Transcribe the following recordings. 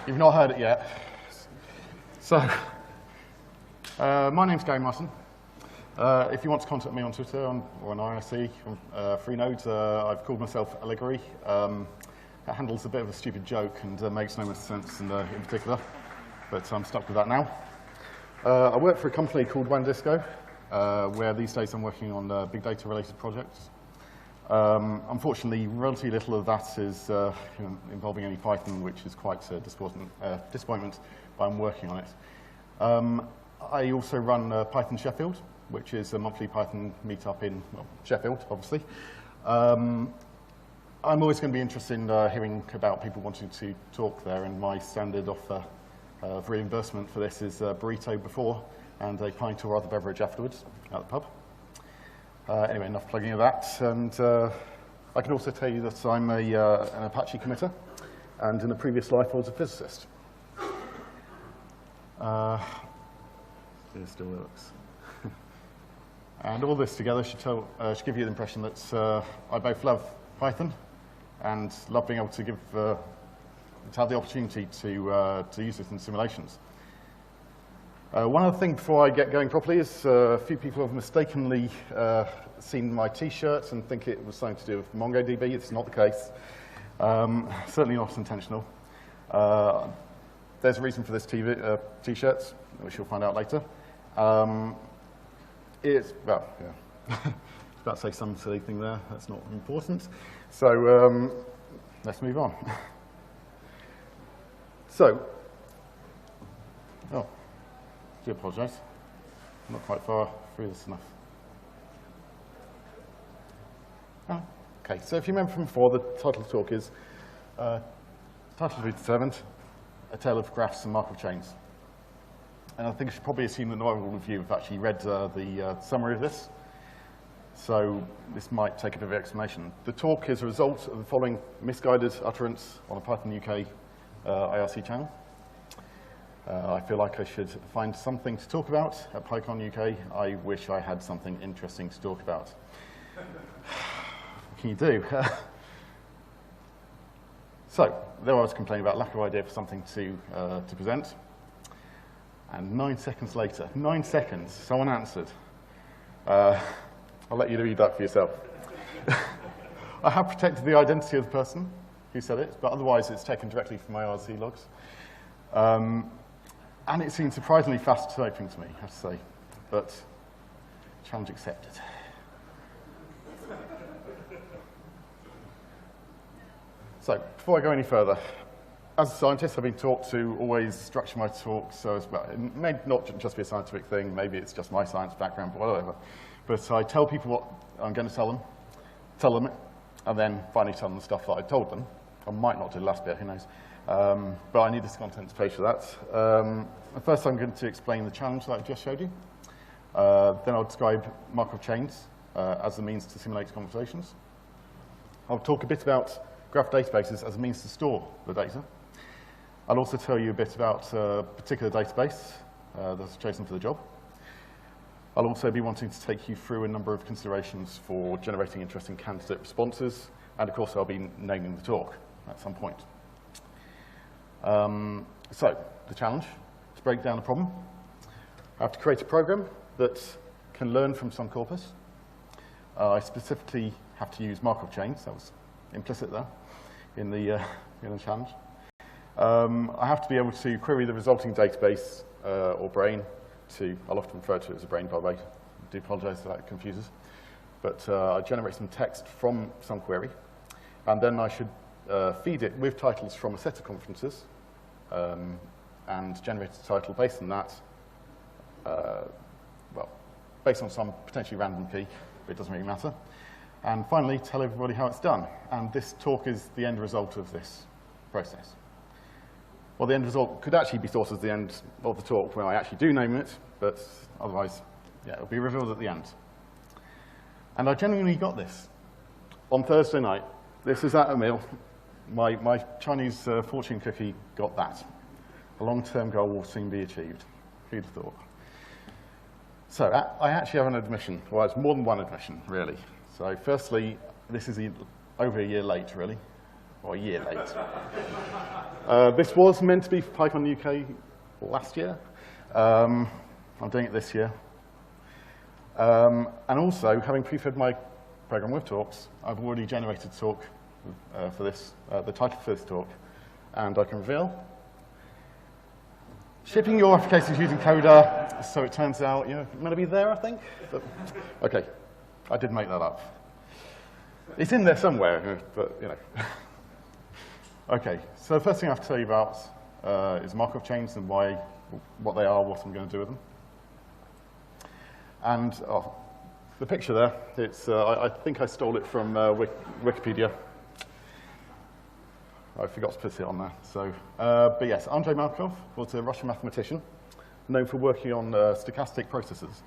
You've not heard it yet. So, my name's Gary Martin. If you want to contact me on Twitter or on IRC, Freenode, I've called myself Allegory. That handles a bit of a stupid joke and makes no sense in particular, but I'm stuck with that now. I work for a company called WANDisco, where these days I'm working on big data related projects. Unfortunately, relatively little of that is involving any Python, which is quite a disappointment, but I'm working on it. I also run Python Sheffield, which is a monthly Python meetup in Sheffield, obviously. I'm always going to be interested in hearing about people wanting to talk there, and my standard offer of reimbursement for this is a burrito before and a pint or other beverage afterwards at the pub. Anyway, enough plugging of that. And I can also tell you that I'm an Apache committer, and in a previous life I was a physicist. It still works. And all this together should give you the impression that I both love Python and love being able to have the opportunity to use it in simulations. One other thing before I get going properly is a few people have mistakenly seen my T-shirt and think it was something to do with MongoDB. It's not the case. Certainly not intentional. There's a reason for this T-shirt, which you'll find out later. Well, yeah. About to say some silly thing there. That's not important. So let's move on. So, I do apologise. I'm not quite far through this enough. Oh, okay, so if you remember from before, the title of the talk is Title to be Determined, A Tale of Graphs and Markov Chains. And I think I should probably assume that not all of you have actually read the summary of this. So this might take a bit of explanation. The talk is a result of the following misguided utterance on a Python UK IRC channel. I feel like I should find something to talk about at PYCON UK. I wish I had something interesting to talk about. What can you do? So, there I was complaining about lack of idea for something to present. And 9 seconds later, 9 seconds, someone answered. I'll let you read that for yourself. I have protected the identity of the person who said it, but otherwise it's taken directly from my IRC logs. And it seemed surprisingly fast typing to me, I have to say, but challenge accepted. So, before I go any further, as a scientist, I've been taught to always structure my talks so as well. It may not just be a scientific thing, maybe it's just my science background, but whatever. But I tell people what I'm going to tell them, and then finally tell them the stuff that I told them. I might not do the last bit, who knows. But I need this content to pay for that. First, I'm going to explain the challenge that I just showed you. Then I'll describe Markov chains as a means to simulate conversations. I'll talk a bit about graph databases as a means to store the data. I'll also tell you a bit about a particular database that's chosen for the job. I'll also be wanting to take you through a number of considerations for generating interesting candidate responses, and of course I'll be naming the talk at some point. So, the challenge, to break down the problem. I have to create a program that can learn from some corpus. I specifically have to use Markov chains, that was implicit there in the challenge. I have to be able to query the resulting database, or brain, I'll often refer to it as a brain, by the way. I do apologize if that confuses. But I generate some text from some query, and then I should feed it with titles from a set of conferences, and generate a title based on that, well, based on some potentially random key, but it doesn't really matter. And finally, tell everybody how it's done. And this talk is the end result of this process. Well, the end result could actually be thought as the end of the talk when I actually do name it, but otherwise, yeah, it'll be revealed at the end. And I genuinely got this on Thursday night. This is at a meal. My Chinese fortune cookie got that. A long-term goal will soon be achieved. Who'd have thought? So I actually have an admission. Well, it's more than one admission, really. So firstly, this is over a year late, really. Or a year late. This was meant to be for PyCon UK last year. I'm doing it this year. And also, having pre-fed my program with talks, I've already generated a talk for this, the title for this talk, and I can reveal. Shipping your applications using Coda, so it turns out you're going to be there, I think. But, okay, I did make that up. It's in there somewhere, but you know. Okay, so the first thing I have to tell you about is Markov chains and what they are, what I'm going to do with them. And the picture there, it's, I think I stole it from Wikipedia. I forgot to put it on there. So, but yes, Andrei Markov was a Russian mathematician known for working on stochastic processes.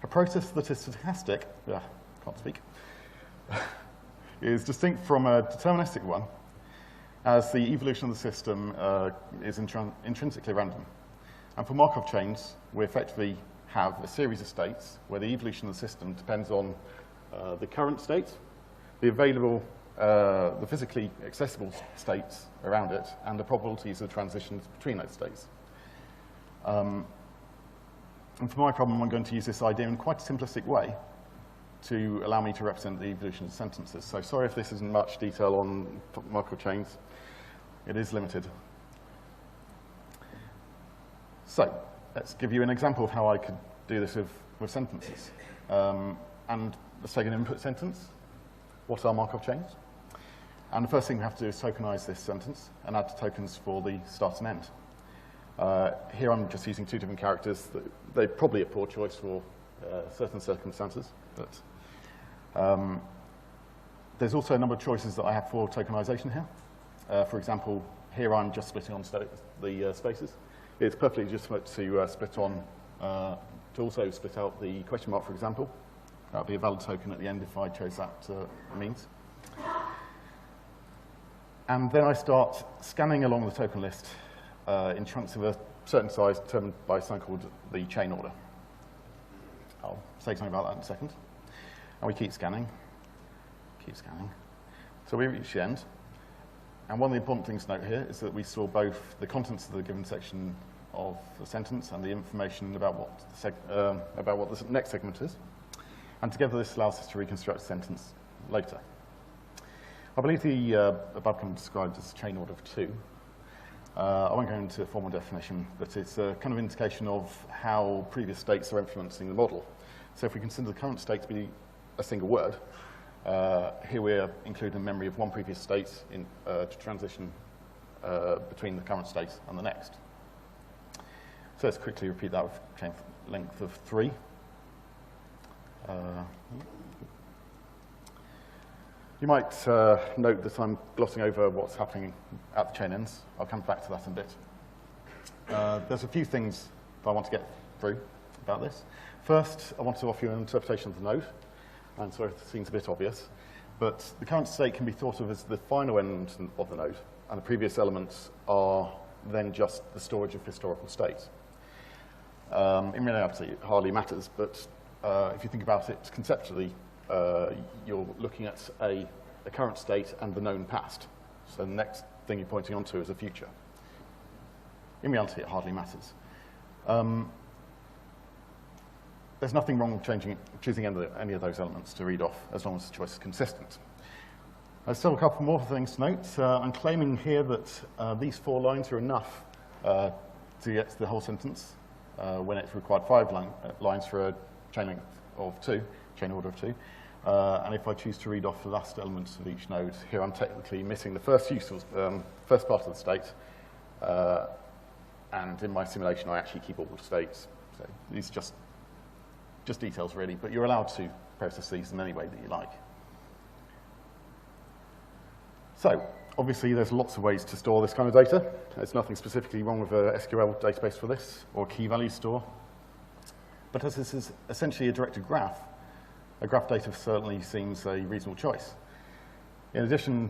A process that is stochastic, can't speak, is distinct from a deterministic one, as the evolution of the system is intrinsically random. And for Markov chains, we effectively have a series of states where the evolution of the system depends on the current state, the available, the physically accessible states around it, and the probabilities of transitions between those states. And for my problem, I'm going to use this idea in quite a simplistic way to allow me to represent the evolution of sentences. So sorry if this isn't much detail on Markov chains. It is limited. So let's give you an example of how I could do this with sentences. And let's take an input sentence. What are Markov chains? And the first thing we have to do is tokenize this sentence and add tokens for the start and end. Here I'm just using two different characters. They're probably a poor choice for certain circumstances, but there's also a number of choices that I have for tokenization here. For example, here I'm just splitting on the spaces. It's perfectly legitimate to split on, to also split out the question mark, for example. That would be a valid token at the end if I chose that means. And then I start scanning along the token list in chunks of a certain size determined by something called the chain order. I'll say something about that in a second. And we keep scanning. So we reach the end. And one of the important things to note here is that we store both the contents of the given section of the sentence and the information about what the next segment is. And together this allows us to reconstruct the sentence later. I believe the above can be described as a chain order of two. I won't go into a formal definition, but it's a kind of indication of how previous states are influencing the model. So if we consider the current state to be a single word, here we're including the memory of one previous state to transition between the current state and the next. So let's quickly repeat that with chain length of 3. You might note that I'm glossing over what's happening at the chain ends. I'll come back to that in a bit. There's a few things that I want to get through about this. First, I want to offer you an interpretation of the node. And sorry if it seems a bit obvious, but the current state can be thought of as the final end of the node, and the previous elements are then just the storage of historical states. In reality, it hardly matters, but if you think about it conceptually, you're looking at a current state and the known past. So the next thing you're pointing onto is a future. In reality, it hardly matters. There's nothing wrong with choosing any of those elements to read off, as long as the choice is consistent. There's still a couple more things to note. I'm claiming here that these 4 lines are enough to get to the whole sentence, when it's required 5 lines for a chain length of 2, chain order of 2. And if I choose to read off the last elements of each node, here I'm technically missing the first first part of the state. And in my simulation, I actually keep all the states. So these are just details, really, but you're allowed to process these in any way that you like. So, obviously, there's lots of ways to store this kind of data. There's nothing specifically wrong with a SQL database for this, or a key value store. But as this is essentially a directed graph, a graph data certainly seems a reasonable choice. In addition,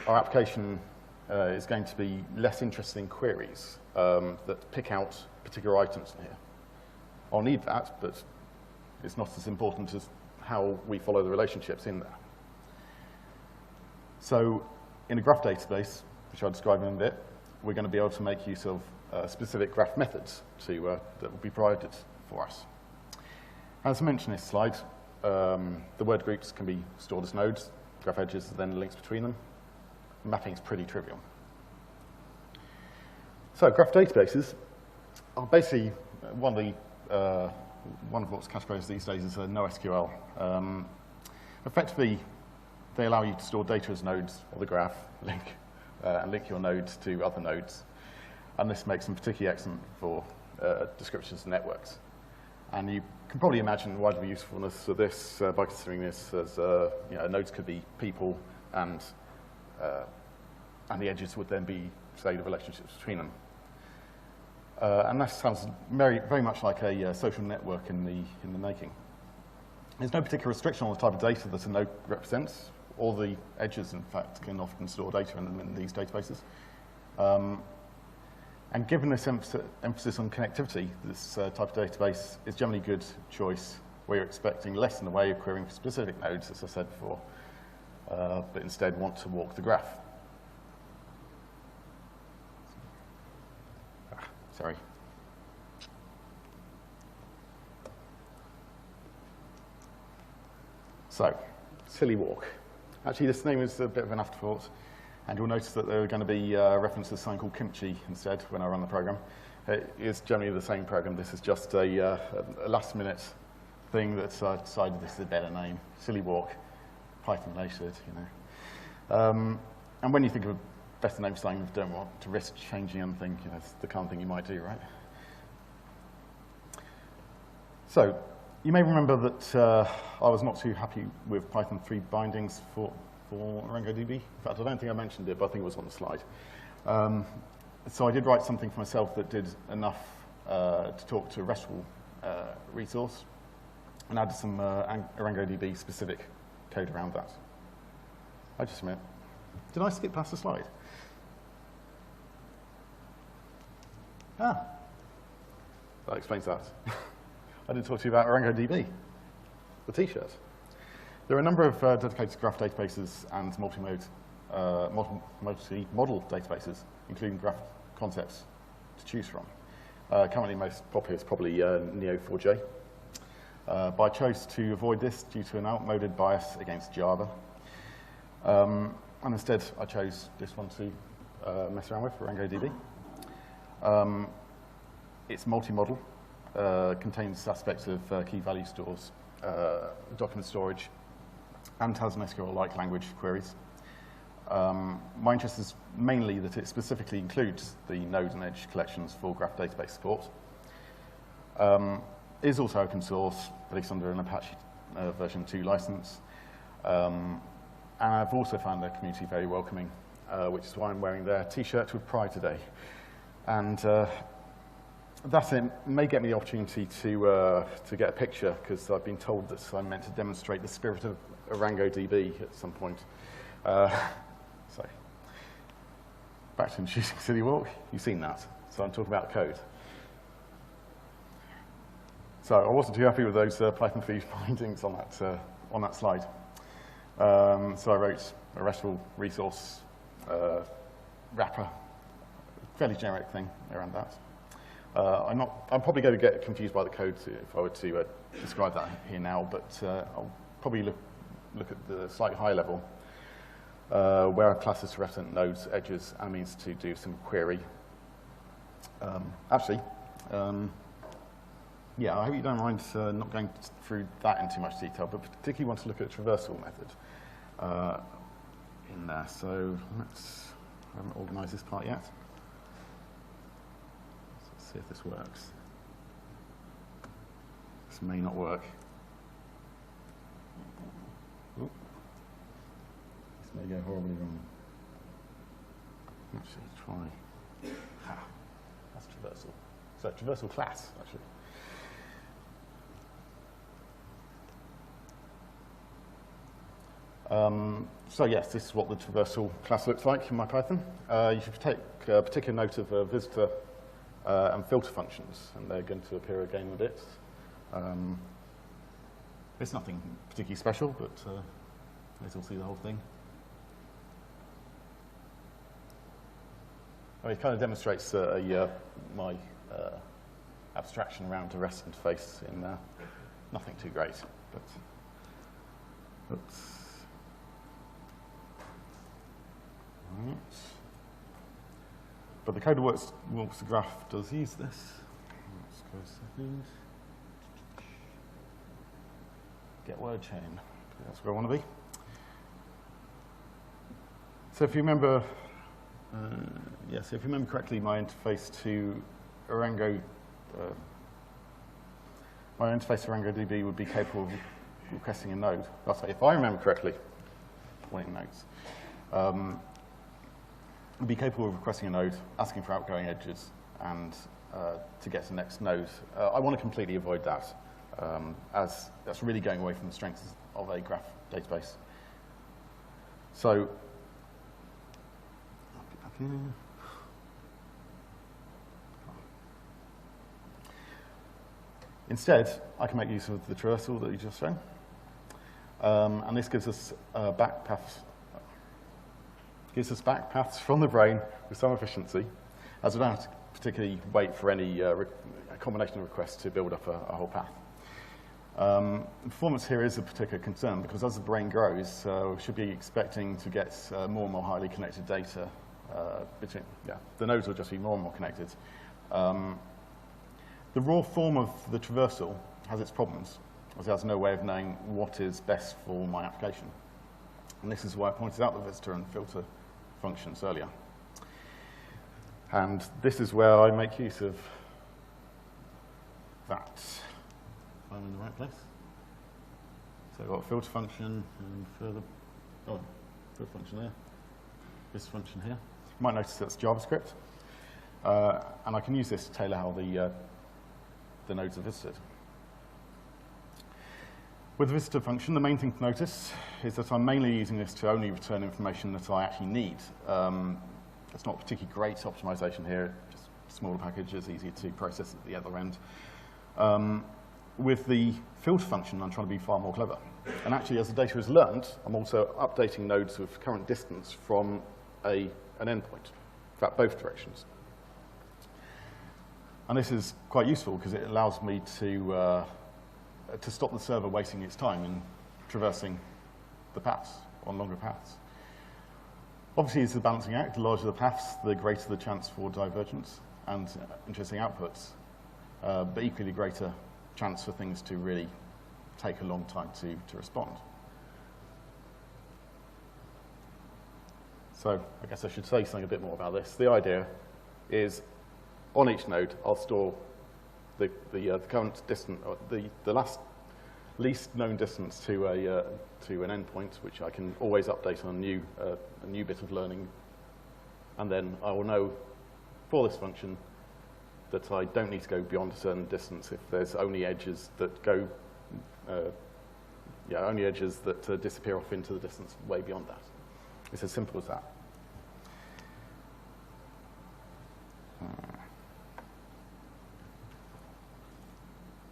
our application is going to be less interested in queries that pick out particular items in here. I'll need that, but it's not as important as how we follow the relationships in there. So in a graph database, which I'll describe in a bit, we're going to be able to make use of specific graph methods that will be provided for us. As I mentioned in this slide, the word groups can be stored as nodes, graph edges, then links between them. Mapping is pretty trivial. So graph databases are basically one of what's categorized these days as NoSQL. Effectively, they allow you to store data as nodes of the graph, and link your nodes to other nodes. And this makes them particularly excellent for descriptions of networks. And you can probably imagine the wider usefulness of this by considering this as nodes could be people, and the edges would then be, say, the relationships between them. And that sounds very much like a social network in the making. There's no particular restriction on the type of data that a node represents. All the edges, in fact, can often store data in these databases. And given this emphasis on connectivity, this type of database is generally a good choice where you're expecting less in the way of querying for specific nodes, as I said before, but instead want to walk the graph. Sorry. So, silly walk. Actually, this name is a bit of an afterthought, and you'll notice that there are going to be references to something called kimchi instead when I run the program. It is generally the same program. This is just a last-minute thing that I decided this is a better name. Silly walk, Python related, And when you think of a better name for something, you don't want to risk changing anything. It's the kind of thing you might do, right? So, you may remember that I was not too happy with Python 3 bindings for ArangoDB. In fact, I don't think I mentioned it, but I think it was on the slide. So I did write something for myself that did enough to talk to a RESTful resource, and added some ArangoDB specific code around that. Just a minute. Did I skip past the slide? That explains that. I didn't talk to you about ArangoDB, the t-shirt. There are a number of dedicated graph databases and multi-model databases, including graph concepts to choose from. Currently most popular is probably Neo4j. But I chose to avoid this due to an outmoded bias against Java. And instead, I chose this one to mess around with, ArangoDB. It's multi-model, contains aspects of key value stores, document storage, and has an SQL-like language queries. My interest is mainly that it specifically includes the node and edge collections for graph database support. It is also open source, released under an Apache version 2 license. And I've also found the community very welcoming, which is why I'm wearing their t-shirt with pride today. And that may get me the opportunity to get a picture, because I've been told that I'm meant to demonstrate the spirit of ArangoDB at some point. So, back to introducing Silly Walk. You've seen that. So I'm talking about code. So I wasn't too happy with those Python 3 findings on that slide. So I wrote a RESTful resource wrapper, fairly generic thing around that. I'm probably going to get confused by the code if I were to describe that here now, but I'll probably look at the slightly higher level, where I have classes to represent nodes, edges, and means to do some query. Yeah, I hope you don't mind not going through that in too much detail, but particularly want to look at a traversal method in there. So I haven't organized this part yet. Let's see if this works. This may not work. Ooh. This may go horribly wrong. Actually, try. That's traversal. So traversal class, actually. So yes, this is what the traversal class looks like in my Python. You should take particular note of visitor and filter functions, and they're going to appear again in a bit. It's nothing particularly special, but let's all see the whole thing. I mean, it kind of demonstrates my abstraction around a REST interface in nothing too great. But oops. Right. But the code that works the graph does use this. Let's go a second. Get word chain. That's where I want to be. So if you remember, so if you remember correctly, my interface to Orango, DB would be capable of requesting a node. I'll say if I remember correctly, pointing nodes. Would be capable of requesting a node, asking for outgoing edges, and to get to the next node. I want to completely avoid that, as that's really going away from the strengths of a graph database. So, I'll get back in. Instead, I can make use of the traversal that you just shown, and this gives us back paths. Gives us back paths from the brain with some efficiency, as we don't have to particularly wait for any combination of requests to build up a whole path. Performance here is a particular concern, because as the brain grows, we should be expecting to get more and more highly connected data between, the nodes will just be more and more connected. The raw form of the traversal has its problems, as it has no way of knowing what is best for my application. And this is why I pointed out the visitor and filter functions earlier. And this is where I make use of that. If I'm in the right place. So I've got a filter function and filter function there. This function here. You might notice that's JavaScript. And I can use this to tailor how the nodes are visited. With the visitor function, the main thing to notice is that I'm mainly using this to only return information that I actually need. It's not particularly great optimization here, just smaller packages, easier to process at the other end. With the filter function, I'm trying to be far more clever. And actually, as the data is learned, I'm also updating nodes with current distance from an endpoint. In fact, both directions. And this is quite useful because it allows me to stop the server wasting its time in traversing the paths on longer paths. Obviously, it's a balancing act. The larger the paths, the greater the chance for divergence and interesting outputs, but equally greater chance for things to really take a long time to respond. So I guess I should say something a bit more about this. The idea is on each node, I'll store the current distance, the least known distance to an endpoint, which I can always update on a new bit of learning, and then I will know for this function that I don't need to go beyond a certain distance if there's only edges that go, only edges that disappear off into the distance way beyond that. It's as simple as that.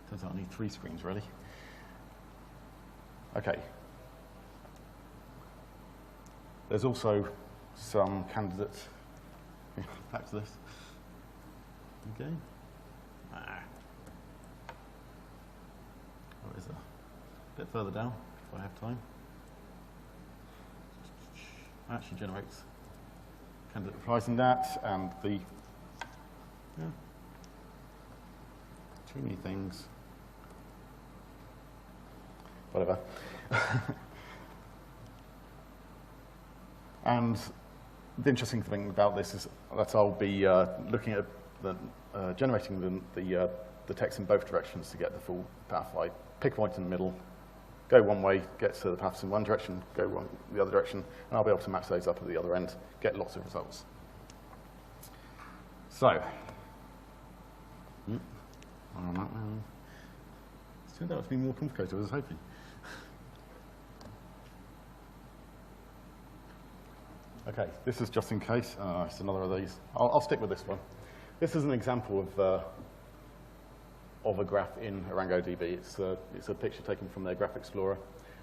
Turns out I need 3 screens, really. Okay. There's also some candidate. Back to this. Okay. Where is that? A bit further down, if I have time. Actually generates candidate replies in that, and the too many things. Whatever. And the interesting thing about this is that I'll be looking at generating the text in both directions to get the full path. I pick a point in the middle, go one way, get to the paths in one direction, go the other direction, and I'll be able to match those up at the other end, get lots of results. So, it turned out to be more complicated than I was hoping. Okay, this is just in case. It's another of these. I'll stick with this one. This is an example of a graph in OrangoDB. It's a picture taken from their Graph Explorer,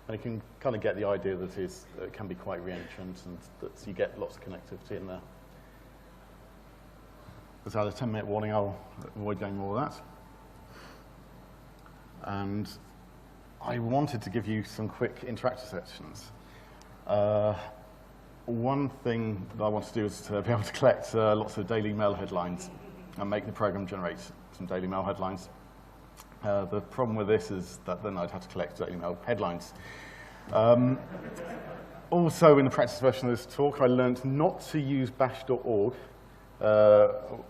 and you can kind of get the idea that it can be quite re-entrant and that you get lots of connectivity in there. Without a 10-minute warning, I'll avoid going more of that. And I wanted to give you some quick interactive sections. One thing that I want to do is to be able to collect lots of Daily Mail headlines and make the program generate some Daily Mail headlines. The problem with this is that then I'd have to collect Daily Mail headlines. Also, in the practice version of this talk, I learned not to use bash.org,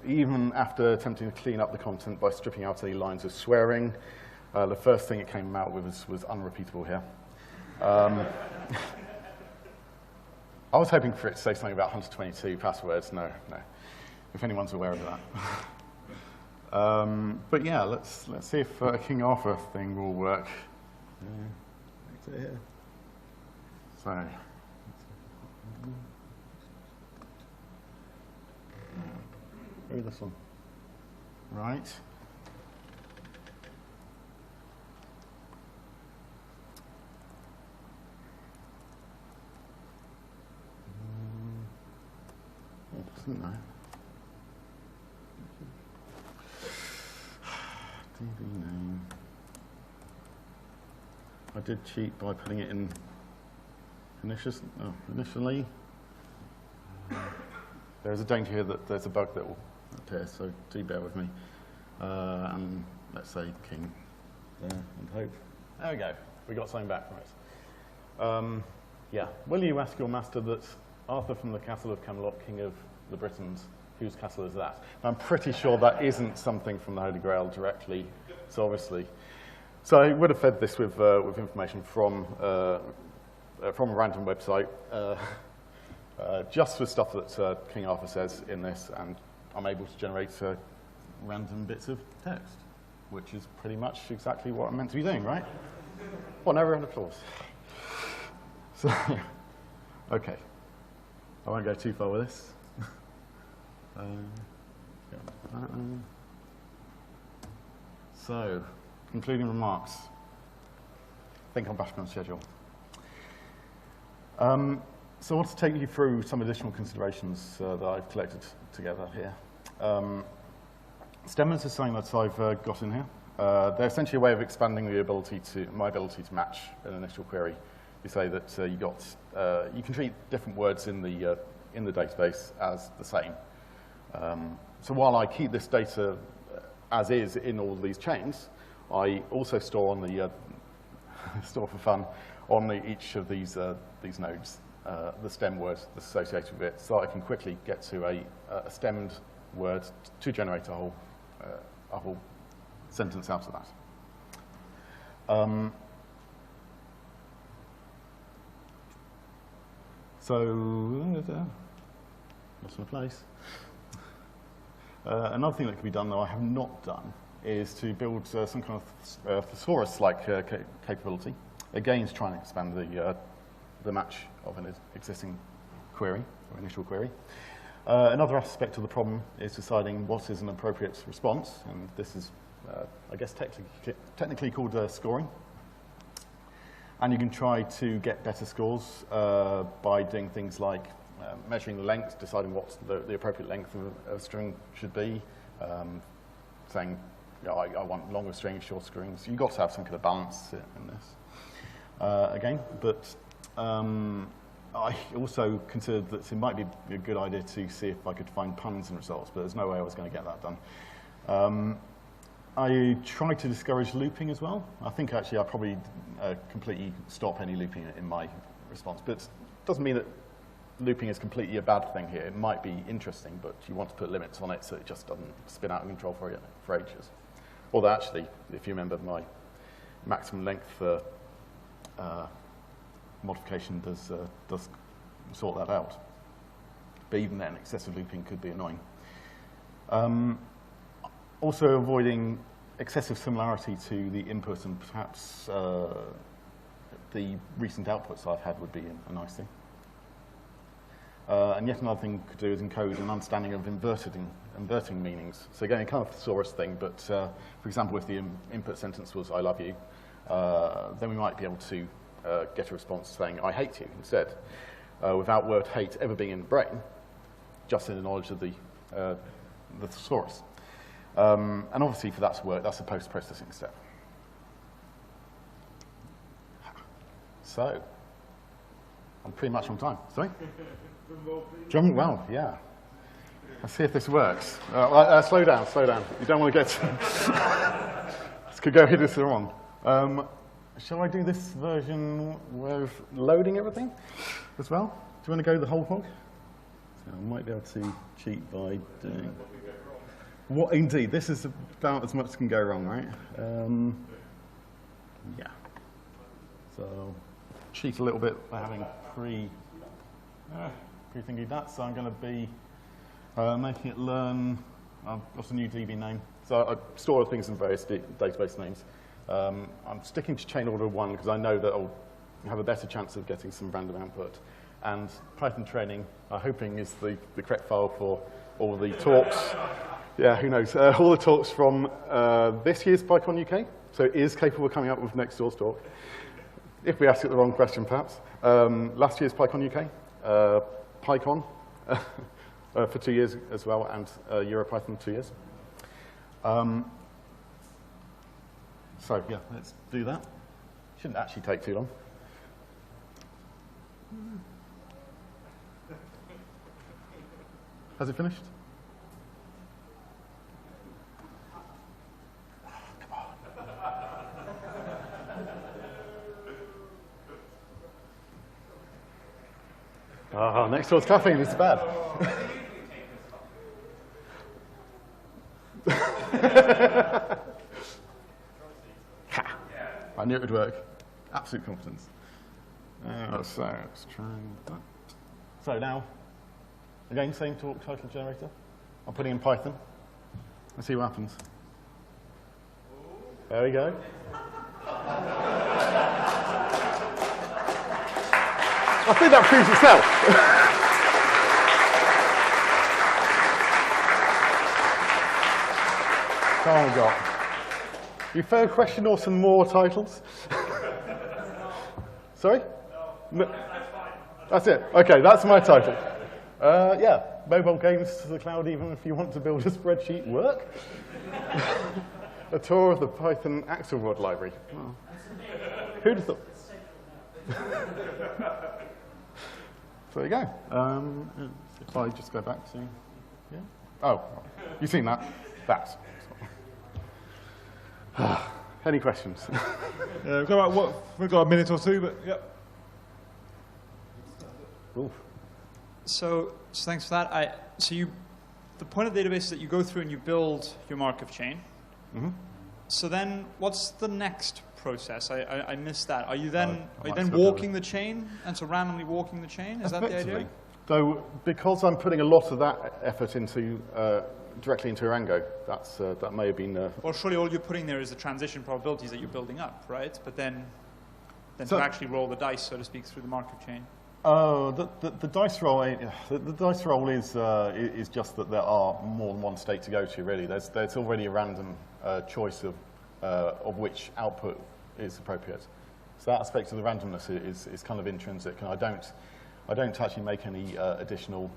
even after attempting to clean up the content by stripping out any lines of swearing. The first thing it came out with was unrepeatable here. I was hoping for it to say something about 122 passwords. No. If anyone's aware of that. But yeah, let's see if King Arthur thing will work. So, maybe this one. Right. Doesn't know. DB name. I did cheat by putting it in initially. There's a danger here that there's a bug that will appear, so do bear with me. And let's say King there and hope. There we go. We got something back from it. Yeah. Will you ask your master that Arthur from the castle of Camelot, king of the Britons, whose castle is that? I'm pretty sure that isn't something from the Holy Grail directly, so obviously. So I would have fed this with information from a random website, just with stuff that King Arthur says in this, and I'm able to generate random bits of text, which is pretty much exactly what I'm meant to be doing, right? Well, no round of applause. So, okay. I won't go too far with this. So, concluding remarks. I think I'm back on schedule. So I want to take you through some additional considerations that I've collected together here. Stemmas is something that I've got in here. They're essentially a way of expanding my ability to match an initial query. You say that you can treat different words in the database as the same. So while I keep this data as is in all of these chains, I also store on the store for fun on each of these nodes the stem word that's associated with it, so I can quickly get to a stemmed word to generate a whole sentence out of that. So, lost my place. Another thing that can be done, though I have not done, is to build some kind of thesaurus-like capability, again to try and expand the match of an existing query, or initial query. Another aspect of the problem is deciding what is an appropriate response, and this is, I guess, technically called scoring. And you can try to get better scores by doing things like measuring the length, deciding what the appropriate length of a string should be, saying, I want longer strings, short strings. You've got to have some kind of balance in this. Again, but I also considered that it might be a good idea to see if I could find puns in results, but there's no way I was going to get that done. I tried to discourage looping as well. I think actually I probably completely stop any looping in my response, but it doesn't mean that looping is completely a bad thing here. It might be interesting, but you want to put limits on it so it just doesn't spin out of control for ages. Although actually, if you remember, my maximum length modification does sort that out. But even then, excessive looping could be annoying. Also, avoiding excessive similarity to the input and perhaps the recent outputs I've had would be a nice thing. And yet another thing you could do is encode an understanding of inverting meanings. So again, a kind of thesaurus thing, but for example, if the input sentence was "I love you," then we might be able to get a response saying "I hate you" instead, without word hate ever being in the brain, just in the knowledge of the the thesaurus. And obviously for that to work, that's a post-processing step. So, I'm pretty much on time. Sorry? Drum, well, yeah. Let's see if this works. Slow down, slow down. You don't want to get... This could go hit us wrong. Shall I do this version with loading everything as well? Do you want to go the whole hog? So I might be able to cheat by doing... What, indeed, this is about as much as can go wrong, right? Yeah. So, cheat a little bit by having pre-thinking that. So I'm going to be making it learn, what's a new DB name? So I store things in various database names. I'm sticking to chain order 1 because I know that I'll have a better chance of getting some random output. And Python training, I'm hoping, is the correct file for all the talks. Yeah, who knows? All the talks from this year's PYCON UK. So it is capable of coming up with next door's talk. If we ask it the wrong question, perhaps. Last year's PYCON UK, PyCon for 2 years as well, and EuroPython 2 years. So yeah, let's do that. Shouldn't actually take too long. Has it finished? Come on. Next door's caffeine, this is bad. I knew it would work. Absolute confidence. So let's try that. So now, again, same talk title generator. I'm putting in Python. Let's see what happens. There we go. I think that proves itself. Oh, my God. You further question or some more titles? Sorry? No. That's fine. That's it. Okay, that's my title. Yeah, mobile games to the cloud, even if you want to build a spreadsheet, work. A tour of the Python Axelrod library. Oh. Who'd have thought? So there you go. If I just go back to, yeah. Oh, you've seen that. That's. Any questions? We've got a minute or two, but yep. Oof. So thanks for that. The point of the database is that you go through and you build your Markov chain. Mm-hmm. So then, what's the next process? I missed that. Are you then walking the chain, and so randomly walking the chain? Is that the idea? Though, because I'm putting a lot of that effort into directly into Rango, that may have been. Well, surely all you're putting there is the transition probabilities that you're building up, right? But then to actually roll the dice, so to speak, through the Markov chain. Oh, the dice roll. The dice roll is just that there are more than one state to go to. Really, there's already a random choice of which output is appropriate. So that aspect of the randomness is kind of intrinsic, and I don't actually make any additional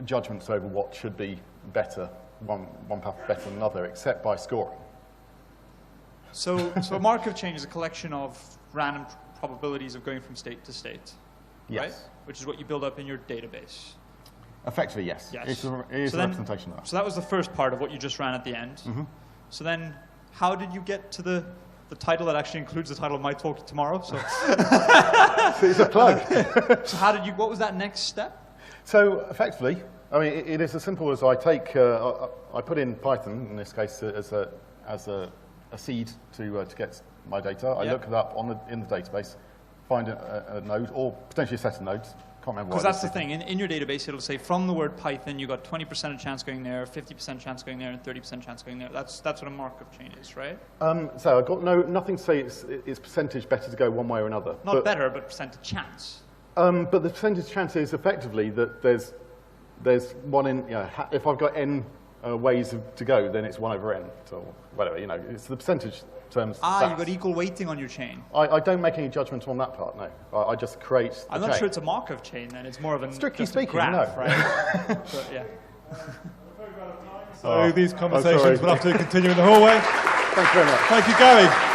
judgments over what should be better, one path better than another, except by scoring. So a Markov chain is a collection of random probabilities of going from state to state, yes. Right? Which is what you build up in your database. Effectively, yes. It is a representation of that. So that was the first part of what you just ran at the end. Mm-hmm. So then, how did you get to the title that actually includes the title of my talk tomorrow? So it's a plug. So what was that next step? So effectively, I mean, it is as simple as I take, I put in Python, in this case, as a seed to get my data. I look it up in the database, find a node, or potentially a set of nodes. Can't remember. Because that's the thing. In your database, it'll say from the word Python, you got 20% of chance going there, 50% chance going there, and 30% chance going there. That's what a Markov chain is, right? So I've got nothing to say it's percentage better to go one way or another. Not better, but percentage chance. But the percentage chance is effectively that there's one in. If I've got n ways to go, then it's 1 over n. So whatever, it's the percentage terms. You've got equal weighting on your chain. I don't make any judgment on that part, no. I just create the I'm not sure it's a Markov chain, then. It's more of a strictly speaking, graph, no. right? But, yeah. So these conversations sorry. will have to continue in the hallway. Thanks very much. Thank you, Gary.